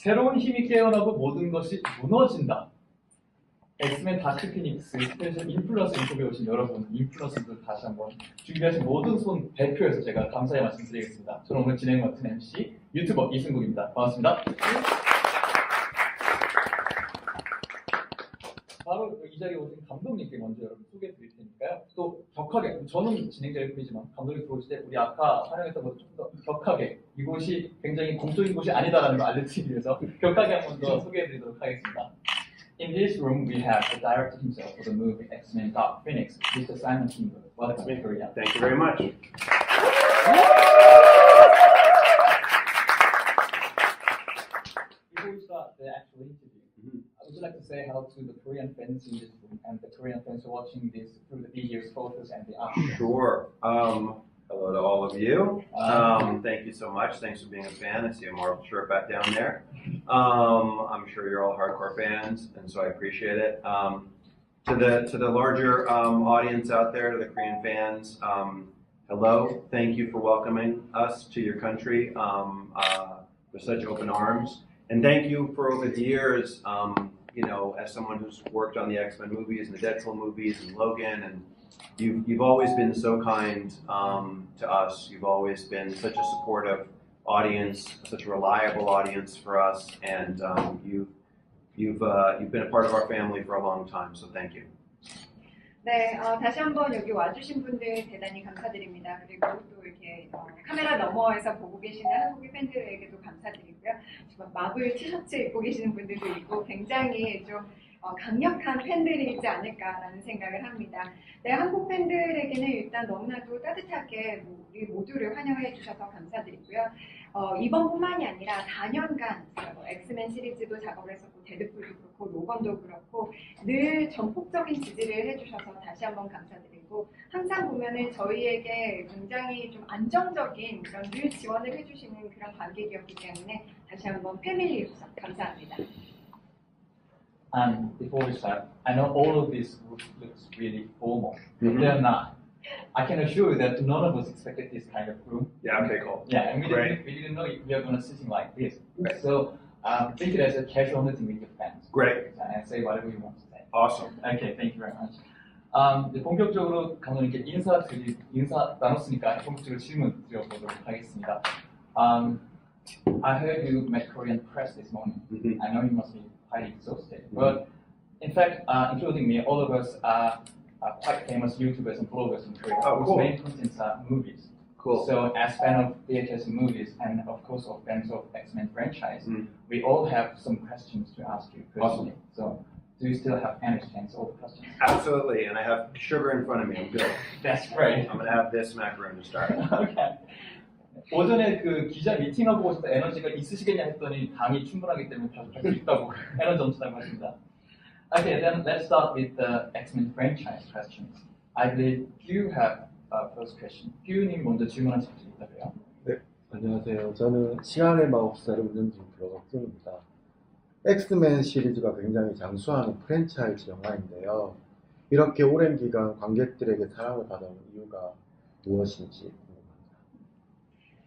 새로운 힘이 깨어나고 모든 것이 무너진다. 엑스맨 다크피닉스 스페셜 인플루언서 인터뷰에 오신 여러분, 인플루언서들 다시 한번 준비하신 모든 손 대표해서 제가 감사의 말씀드리겠습니다. 저는 오늘 진행 맡은 MC 유튜버 이승국입니다. 반갑습니다. 바로 이 자리에 오신 감독님께 먼저 여러분 소개해 드릴 테니까요. 또 격하게, 저는 진행자일 뿐이지만 감독이 들어오실 때 우리 아까 촬영했던 것보다 좀 더 격하게 이곳이 굉장히 공적인 곳이 아니다라는 걸 알려드리기 위해서 격하게 한 번 더 소개해 드리도록 하겠습니다. In this room, we have the director himself for the movie 엑스맨 다크피닉스, Mr. Simon Kimber. Welcome to Korea. Thank you very much. Before we start the actual interview, would you like to say hello to the Korean fans in this room and the Korean fans who are watching this through the videos, photos, and the art? Sure. Hello to all of you. Thank you so much. Thanks for being a fan. I see a Marvel shirt back down there. I'm sure you're all hardcore fans, and so I appreciate it. To the larger audience out there, to the Korean fans, hello. Thank you for welcoming us to your country with such open arms, and thank you for over the years. You know, as someone who's worked on the X-Men movies and the Deadpool movies and Logan, and you've always been so kind to us. You've always been such a supportive audience, such a reliable audience for us, and you've been a part of our family for a long time. So thank you. 네, 다시 한번 여기 와주신 분들 대단히 감사드립니다. 그리고 또 이렇게 카메라 너머에서 보고 계시는 한국인 팬들에게도 감사드리고요. 지금 마블 티셔츠 입고 계시는 분들도 있고 굉장히 좀 강력한 팬들이지 않을까라는 생각을 합니다. 네, 한국 팬들에게는 일단 너무나도 따뜻하게 우리 모두를 환영해 주셔서 감사드리고요. 이번뿐만이 아니라 4년간 엑스맨 시리즈도 작업을 했었고 데드풀도 그렇고 로건도 그렇고 늘 전폭적인 지지를 해주셔서 다시 한번 감사드리고 항상 보면은 저희에게 굉장히 좀 안정적인 그런 늘 지원을 해주시는 그런 관객이었기 때문에 다시 한번 패밀리로서 감사합니다. And before we start, I know all of this looks really formal, but they're not. I can assure you that none of us expected this kind of room. Yeah. Okay. Cool. Yeah, and we didn't know we are going to sitting like this. Right. So think it as a casual meeting with your fans. Great. And say whatever you want to say. Awesome. Okay, thank you very much. 이제 본격적으로 감독님께 인사 나눴으니까 본격적으로 질문 드려보도록 하겠습니다. I heard you met Korean press this morning. I know you must be quite exhausted, but in fact, including me, all of us are quite famous YouTubers and bloggers in Korea whose main contents are movies. Cool. So as fans of VHS movies and of course of fans of X-Men franchise, we all have some questions to ask you personally. Awesome. So do you still have energy to answer all the questions? Absolutely, and I have sugar in front of me. I'm good. That's great. I'm gonna have this macaron to start. Okay. 오전에 그 기자 미팅하고 오셔서 에너지가 있으시겠냐 했더니 당이 충분하기 때문에 할 수 있다고 에너지 넘친다고 하십니다. Okay, then let's start with the X-Men franchise questions. I believe you have first question. 규님 먼저 질문하실 수 있다고요? 네, 안녕하세요. 저는 시간의 마법사를 운영 중인 블로거입니다. 엑스맨 시리즈가 굉장히 장수하는 프랜차이즈 영화인데요. 이렇게 오랜 기간 관객들에게 사랑을 받아온 이유가 무엇인지 궁금합니다.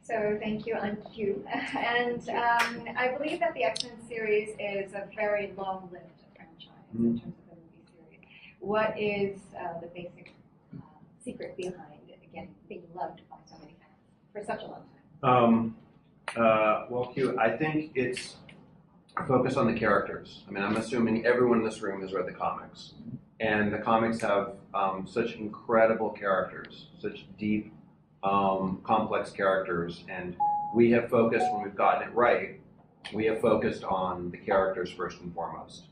So thank you, Q. And I believe that the X-Men series is a very long-lived franchise in terms of the movie series. What is the basic secret behind it, again, being loved by so many fans for such a long time? Well, Q, I think it's focus on the characters. I mean, I'm assuming everyone in this room has read the comics. And the comics have such incredible characters, such deep, complex characters. And we have focused, when we've gotten it right, we have focused on the characters first and foremost.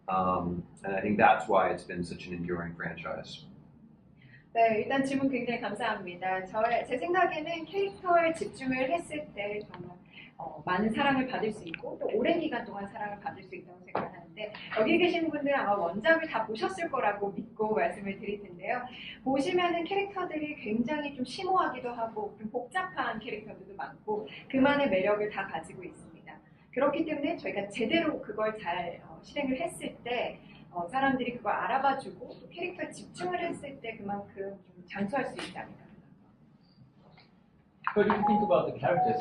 And I think that's why it's been such an enduring franchise. 네, 일단 질문 굉장히 감사합니다. 제 생각에는 캐릭터에 집중을 했을 때 정말 많은 사랑을 받을 수 있고 또 오랜 기간 동안 사랑을 받을 수 있다고 생각하는데 여기 계신 분들 아마 원작을 다 보셨을 거라고 믿고 말씀을 드릴 텐데요. 보시면은 캐릭터들이 굉장히 좀 심오하기도 하고 좀 복잡한 캐릭터들도 많고 그만의 매력을 다 가지고 있습니다. 그렇기 때문에 저희가 제대로 그걸 잘 실행을 했을 때 사람들이 그걸 알아봐주고 또 캐릭터에 집중을 했을 때 그만큼 좀 장수할 수 있지 않을까. But if you think about the characters,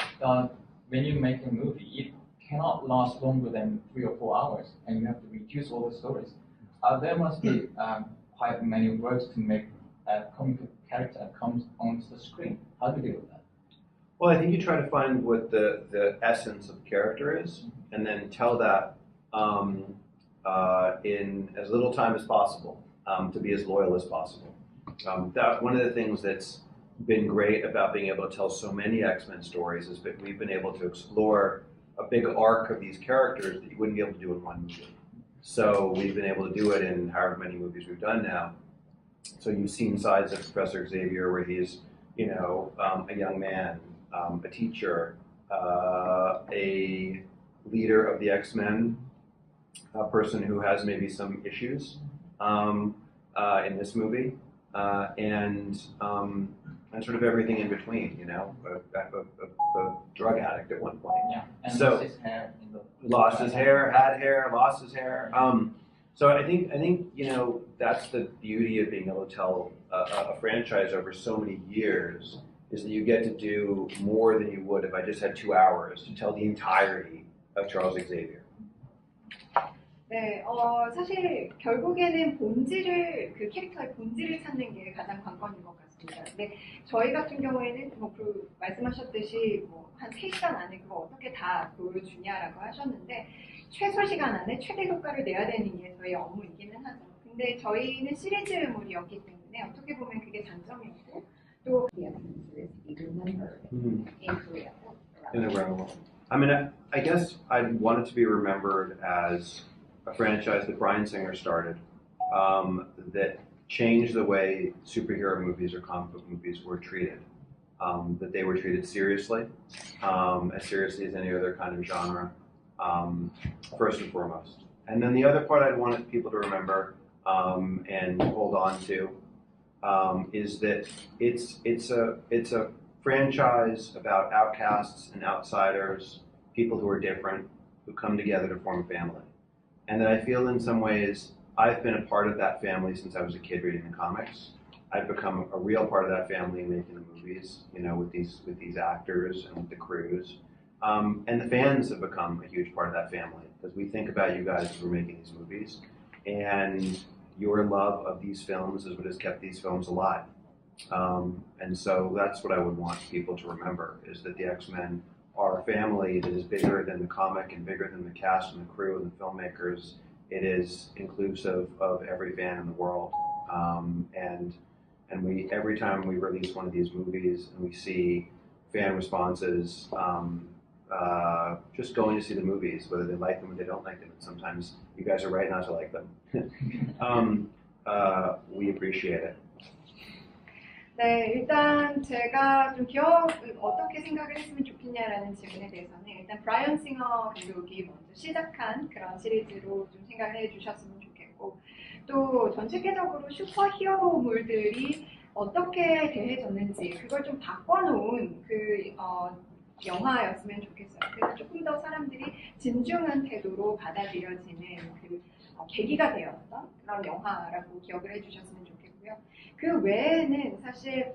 when you make a movie, it cannot last longer than 3 or 4 hours, and you have to reduce all the stories. There must be quite many words to make a comic character comes onto the screen. How do you deal with that? Well, I think you try to find what the essence of the character is, and then tell that in as little time as possible, to be as loyal as possible. That one of the things that's been great about being able to tell so many X-Men stories is that we've been able to explore a big arc of these characters that you wouldn't be able to do in one movie. So we've been able to do it in however many movies we've done now. So you've seen sides of Professor Xavier where he's, you know, a young man, a teacher, a leader of the X-Men, a person who has maybe some issues in this movie, and sort of everything in between, you know, a drug addict at one point. Yeah, and So- lost his hair. Lost his hair, had hair, lost his hair. So I think you know that's the beauty of being able to tell a franchise over so many years is that you get to do more than you would if I just had 2 hours to tell the entirety of Charles Xavier. 네, 사실 결국에는 본질을, 그 캐릭터의 본질을 찾는 게 가장 관건인 것 같습니다. 근데 저희 같은 경우에는 뭐 그 말씀하셨듯이 뭐 한 3시간 안에 그거 어떻게 다 보여주냐라고 하셨는데 최소 시간 안에 최대 효과를 내야 되는 게 저희 업무이기는 하죠. 근데 저희는 시리즈물이었기 때문에 어떻게 보면 그게 장점이었고 또 In the real world. I mean, I guess I want it to be remembered as a franchise that Bryan Singer started, that changed the way superhero movies or comic book movies were treated. That they were treated seriously as any other kind of genre, first and foremost. And then the other part I'd want people to remember and hold on to is that it's a franchise about outcasts and outsiders, people who are different, who come together to form a family. And that I feel in some ways I've been a part of that family since I was a kid reading the comics. I've become a real part of that family in making the movies, you know, with these actors and with the crews. And the fans have become a huge part of that family because we think about you guys as we're making these movies. And your love of these films is what has kept these films alive. And so that's what I would want people to remember, is that the X-Men are a family that is bigger than the comic and bigger than the cast and the crew and the filmmakers. It is inclusive of every fan in the world. And we, every time we release one of these movies and we see fan responses, just going to see the movies, whether they like them or they don't like them. Sometimes you guys are right not to like them. We appreciate it. 네, 일단 제가 좀 기억을 어떻게 생각을 했으면 좋겠냐라는 질문에 대해서는 일단 브라이언 싱어 감독이 먼저 시작한 그런 시리즈로 좀 생각을 해주셨으면 좋겠고 또 전 세계적으로 슈퍼 히어로물들이 어떻게 대해졌는지 그걸 좀 바꿔놓은 그 영화였으면 좋겠어요. 그래서 조금 더 사람들이 진중한 태도로 받아들여지는 그 계기가 되었던 그런 영화라고 기억을 해주셨으면 좋겠고요. 그 외에는 사실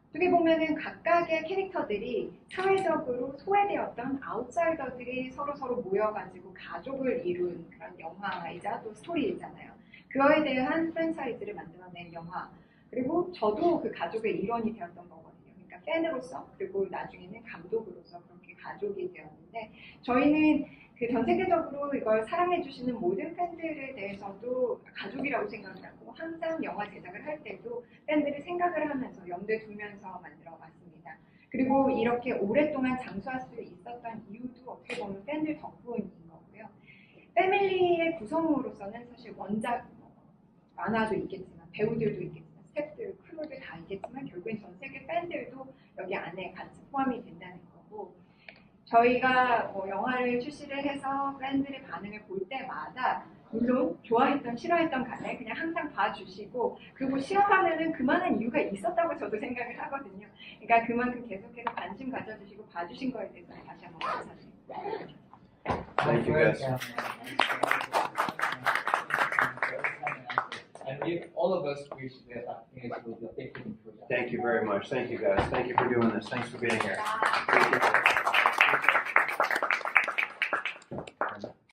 어떻게 보면은 각각의 캐릭터들이 사회적으로 소외되었던 아웃사이더들이 서로 모여가지고 가족을 이룬 그런 영화이자 또 스토리이잖아요. 그거에 대한 프랜차이즈를 만들어낸 영화. 그리고 저도 그 가족의 일원이 되었던 거거든요. 그러니까 팬으로서 그리고 나중에는 감독으로서 그렇게 가족이 되었는데 저희는 그 전 세계적으로 이걸 사랑해주시는 모든 팬들에 대해서도 가족이라고 생각을 하고 항상 영화 제작을 할 때도 팬들을 생각을 하면서 염두에 두면서 만들어 왔습니다. 그리고 이렇게 오랫동안 장수할 수 있었던 이유도 어떻게 보면 팬들 덕분인 거고요. 패밀리의 구성으로서는 사실 원작 만화도 있겠지만 배우들도 있겠지만 스태프들, 크루들 다 있겠지만 결국엔 전 세계 팬들도 여기 안에 같이 포함이 된다는 거고 저희가 뭐 영화를 출시를 해서 팬들의 반응을 볼 때마다 물론 좋아했던 싫어했던 간에 그냥 항상 봐주시고 그리고 싫어하면은 그만한 이유가 있었다고 저도 생각을 하거든요. 그러니까 그만큼 계속해서 관심 가져주시고 봐주신 거에 대해서 다시 한번 감사드립니다. Thank you guys. And if all of us wish that Daphne will be a big project. Thank you very much. Thank you guys. Thank you for doing this. Thanks for being here. Thank you.